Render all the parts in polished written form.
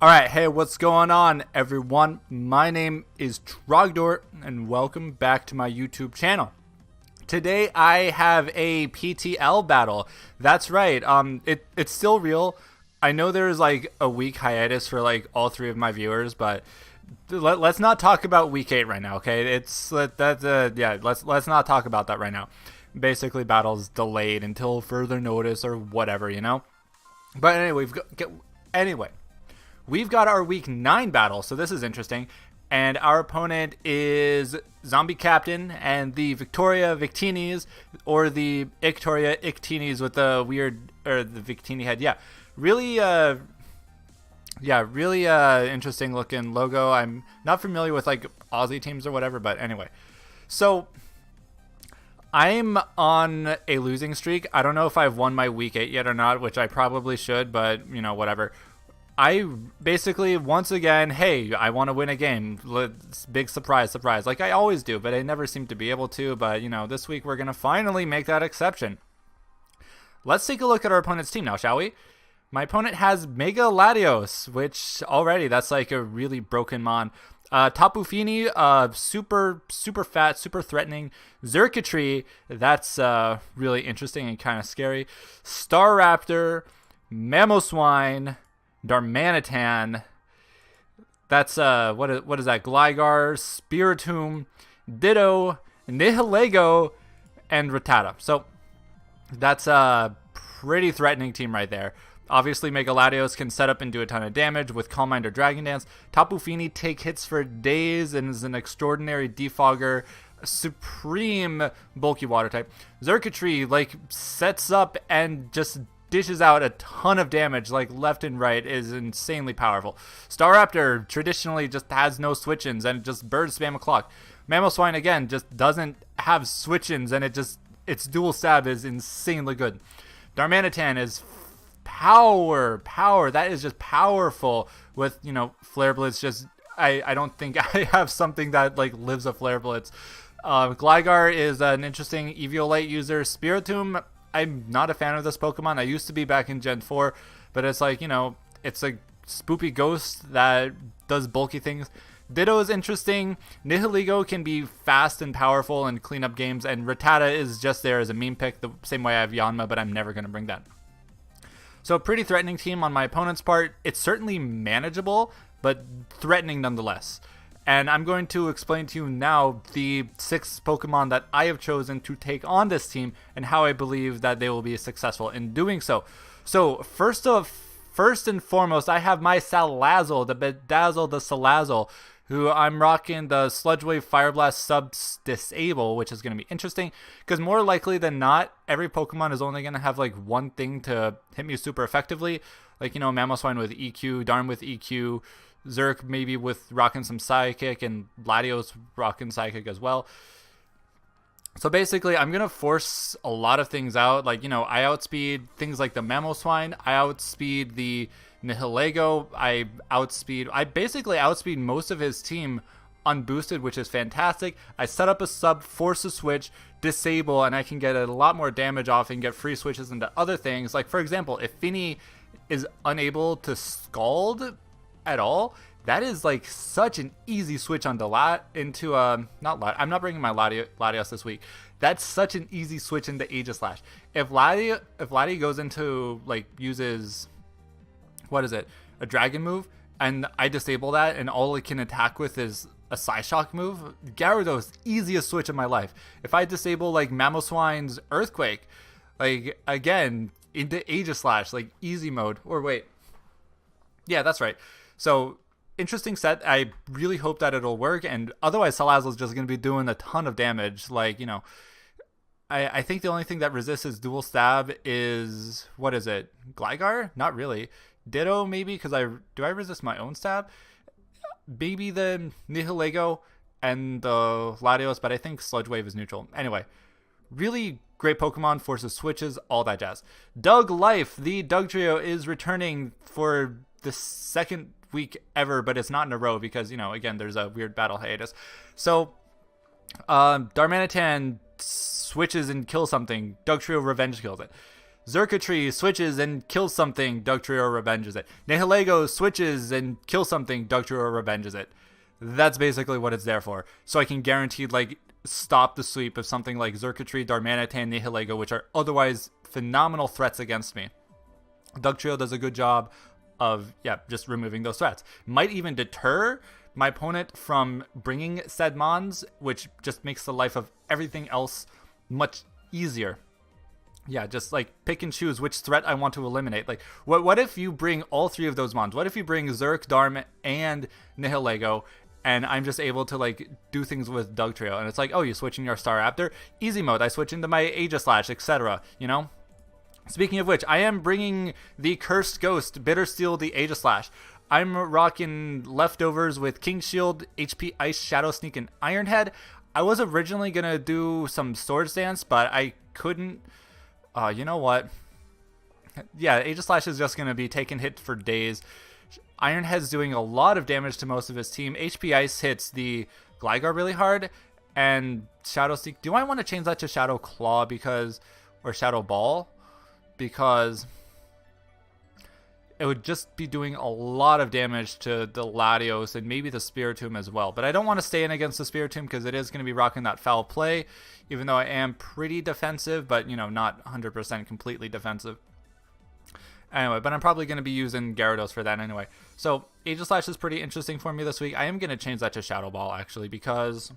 Alright, hey, what's going on, everyone? My name is Trogdor, and welcome back to my YouTube channel. Today, I have a PTL battle. That's right, it's still real. I know there's like a week hiatus for like all three of my viewers, but let's not talk about week 8 right now, okay? Let's not talk about that right now. Basically, battle's delayed until further notice or whatever, you know? But anyway, we've got our week 9 battle, so this is interesting. And our opponent is Zombie Captain and the Victinis, or the Victinis with the weird, or the Victini head. Yeah, really interesting looking logo. I'm not familiar with like Aussie teams or whatever, but anyway. So I'm on a losing streak. I don't know if I've won my week 8 yet or not, which I probably should, but you know, whatever. I basically, once again, hey, I want to win a game. Big surprise, like I always do, but I never seem to be able to. But, you know, this week we're going to finally make that exception. Let's take a look at our opponent's team now, shall we? My opponent has Mega Latios, which already, that's like a really broken mon. Tapu Fini, super fat, super threatening. Xurkitree, that's really interesting and kind of scary. Staraptor, Mamoswine, Darmanitan, that's what is that? Gligar, Spiritomb, Ditto, Nihilego, and Rattata. So that's a pretty threatening team right there. Obviously, Mega Latios can set up and do a ton of damage with Calm Mind or Dragon Dance. Tapu Fini take hits for days and is an extraordinary defogger, supreme bulky water type. Xurkitree like sets up and just dishes out a ton of damage like left and right, is insanely powerful. Staraptor traditionally just has no switch-ins and just bird spam a clock. Mamoswine again just doesn't have switch-ins and its dual stab is insanely good. Darmanitan is power. That is just powerful with, you know, Flare Blitz. Just I don't think I have something that like lives a Flare Blitz. Gligar is an interesting Eviolite user. Spiritomb, I'm not a fan of this Pokemon. I used to be back in Gen 4, but it's like, you know, it's a spoopy ghost that does bulky things. Ditto is interesting. Nihilego can be fast and powerful and clean up games, and Rattata is just there as a meme pick, the same way I have Yanma, but I'm never going to bring that. So a pretty threatening team on my opponent's part. It's certainly manageable, but threatening nonetheless. And I'm going to explain to you now the 6 Pokemon that I have chosen to take on this team and how I believe that they will be successful in doing so. So first and foremost, I have my Salazzle, the Bedazzle, the Salazzle, who I'm rocking the Sludge Wave Fire Blast Subs Disable, which is going to be interesting because more likely than not, every Pokemon is only going to have like one thing to hit me super effectively. Like, you know, Mamoswine with EQ, Darm with EQ, Zerk maybe with rocking some Psychic, and Latios rocking Psychic as well. So basically, I'm going to force a lot of things out. Like, you know, I outspeed things like the Mamoswine. I outspeed the Nihilego. I basically outspeed most of his team unboosted, which is fantastic. I set up a sub, force a switch, disable, and I can get a lot more damage off and get free switches into other things. Like, for example, if Fini is unable to Scald at all, that is like such an easy switch on I'm not bringing my Latios this week. That's such an easy switch into Aegislash. If Lati goes into like uses a dragon move, and I disable that and all it can attack with is a Psyshock move, Gyarados, easiest switch in my life. If I disable like Mamoswine's Earthquake, like again into Aegislash, like easy mode. Or wait, yeah, that's right. So interesting set. I really hope that it'll work, and otherwise Salazzle is just going to be doing a ton of damage. Like, you know, I think the only thing that resists his dual stab is, what is it, Gligar? Not really. Ditto maybe, because do I resist my own stab? Maybe the Nihilego and the Latios, but I think Sludge Wave is neutral. Anyway, really great Pokemon, forces switches, all that jazz. Doug Life, the Doug Trio, is returning for the second week ever, but it's not in a row because, you know, again, there's a weird battle hiatus. So Darmanitan switches and kills something. Doug Trio revenge kills it. Xurkitree switches and kills something, Dugtrio revenges it. Nihilego switches and kills something, Dugtrio revenges it. That's basically what it's there for. So I can guarantee, like, stop the sweep of something like Xurkitree, Darmanitan, Nihilego, which are otherwise phenomenal threats against me. Dugtrio does a good job of, just removing those threats. Might even deter my opponent from bringing said mons, which just makes the life of everything else much easier. Yeah, just like pick and choose which threat I want to eliminate. Like, what if you bring all three of those mons? What if you bring Zerk, Darm, and Nihilego, and I'm just able to like do things with Dugtrio? And it's like, oh, you switch in your Staraptor? Easy mode. I switch into my Aegislash, etc. You know? Speaking of which, I am bringing the Cursed Ghost, Bittersteel, the Aegislash. I'm rocking leftovers with King Shield, HP Ice, Shadow Sneak, and Iron Head. I was originally going to do some Swords Dance, but I couldn't. You know what? Yeah, Aegislash is just going to be taking hits for days. Iron Head's doing a lot of damage to most of his team. HP Ice hits the Gligar really hard. And Shadow Sneak, do I want to change that to Shadow Claw or Shadow Ball? Because it would just be doing a lot of damage to the Latios and maybe the Spiritomb as well. But I don't want to stay in against the Spiritomb because it is going to be rocking that foul play, even though I am pretty defensive, but, you know, not 100% completely defensive. Anyway, but I'm probably going to be using Gyarados for that anyway. So Aegislash is pretty interesting for me this week. I am going to change that to Shadow Ball, actually, because...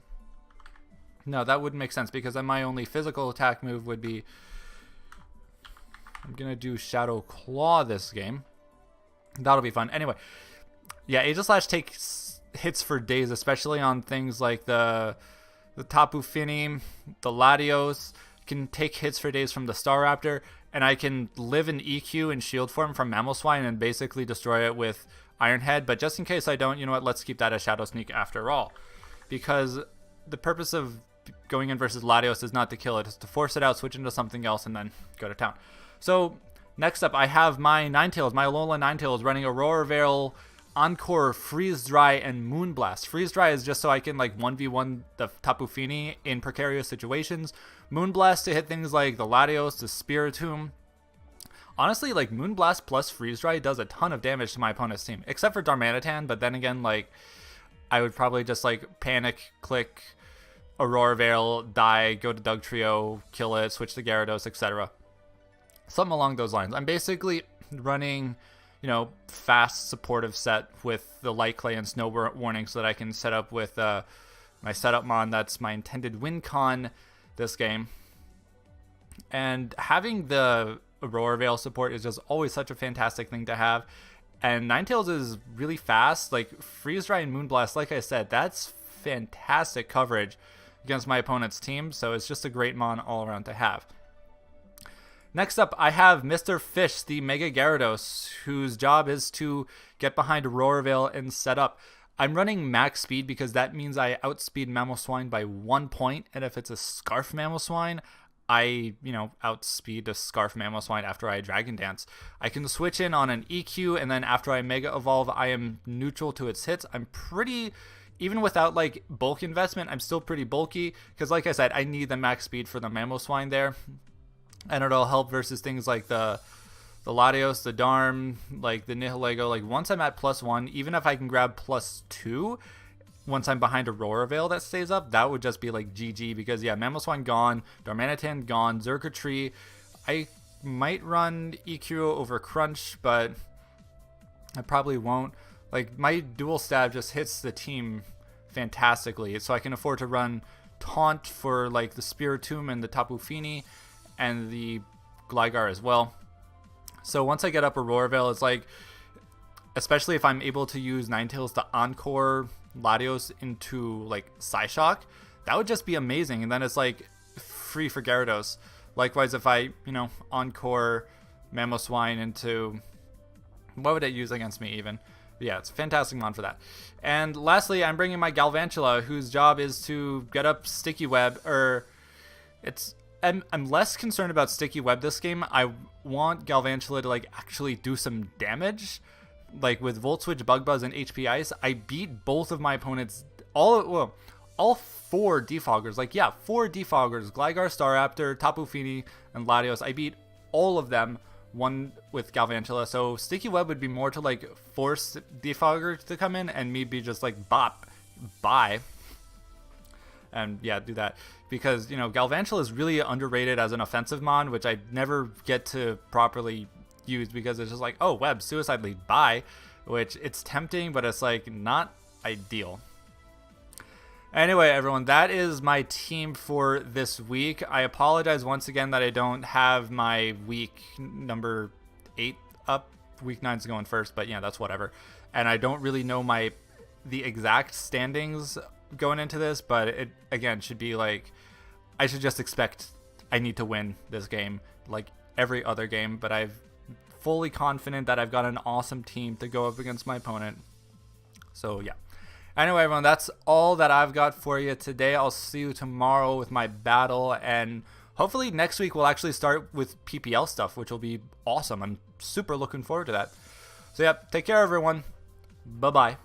No, that wouldn't make sense, because then my only physical attack move would be... I'm going to do Shadow Claw this game. That'll be fun. Anyway, yeah, Aegislash takes hits for days, especially on things like the Tapu Fini, the Latios. Can take hits for days from the Staraptor, and I can live in EQ and shield form from Mamoswine and basically destroy it with Iron Head. But just in case I don't, you know what, let's keep that as Shadow Sneak after all. Because the purpose of going in versus Latios is not to kill it, it's to force it out, switch into something else, and then go to town. So next up, I have my Ninetales, my Alola Ninetales, running Aurora Veil, Encore, Freeze Dry, and Moonblast. Freeze Dry is just so I can like 1v1 the Tapu Fini in precarious situations. Moonblast to hit things like the Latios, the Spiritomb. Honestly, like Moonblast plus Freeze Dry does a ton of damage to my opponent's team, except for Darmanitan, but then again, like, I would probably just like panic, click Aurora Veil, die, go to Dugtrio, kill it, switch to Gyarados, etc. Something along those lines. I'm basically running, you know, fast supportive set with the Light Clay and Snow Warning so that I can set up with my setup mon that's my intended win con this game. And having the Aurora Veil support is just always such a fantastic thing to have. And Ninetales is really fast. Like Freeze Dry and Moonblast, like I said, that's fantastic coverage against my opponent's team. So it's just a great mon all around to have. Next up, I have Mr. Fish, the Mega Gyarados, whose job is to get behind Aurora Veil and set up. I'm running max speed because that means I outspeed Mamoswine by 1 point, and if it's a Scarf Mamoswine, I, you know, outspeed a Scarf Mamoswine after I Dragon Dance. I can switch in on an EQ, and then after I Mega Evolve, I am neutral to its hits. I'm pretty... Even without, like, bulk investment, I'm still pretty bulky, because, like I said, I need the max speed for the Mamoswine there. And it'll help versus things like the Latios, the Darm, like the Nihilego. Like once I'm at +1, even if I can grab +2, once I'm behind Aurora Veil that stays up, that would just be like GG. Because yeah, Mamoswine gone, Darmanitan gone, Xurkitree. I might run EQ over Crunch, but I probably won't. Like my dual stab just hits the team fantastically, so I can afford to run Taunt for like the Spiritomb and the Tapu Fini and the Gligar as well. So once I get up Aurora Veil, it's like, especially if I'm able to use Ninetales to Encore Latios into like Psyshock, that would just be amazing. And then it's like free for Gyarados. Likewise, if I, you know, Encore Mamoswine into, what would it use against me even? But yeah, it's a fantastic mon for that. And lastly, I'm bringing my Galvantula, whose job is to get up Sticky Web, or it's... I'm less concerned about Sticky Web this game. I want Galvantula to like actually do some damage. Like with Volt Switch, Bug Buzz, and HP Ice, I beat both of my opponents, all 4 Defoggers. Like yeah, 4 Defoggers, Gligar, Staraptor, Tapu Fini, and Latios. I beat all of them won with Galvantula. So Sticky Web would be more to like force Defogger to come in, and me be just like bop, bye. And yeah, do that. Because, you know, Galvantula is really underrated as an offensive mon, which I never get to properly use because it's just like, oh, Web, Suicide Lead, bye. Which it's tempting, but it's like not ideal. Anyway, everyone, that is my team for this week. I apologize once again that I don't have my week number 8 up. Week 9's going first, but yeah, that's whatever. And I don't really know the exact standings going into this, but it, again, should be like, I should just expect I need to win this game like every other game, but I'm fully confident that I've got an awesome team to go up against my opponent. So yeah. Anyway, everyone, that's all that I've got for you today. I'll see you tomorrow with my battle, and hopefully next week we'll actually start with PPL stuff, which will be awesome. I'm super looking forward to that. So yeah, take care, everyone. Bye-bye.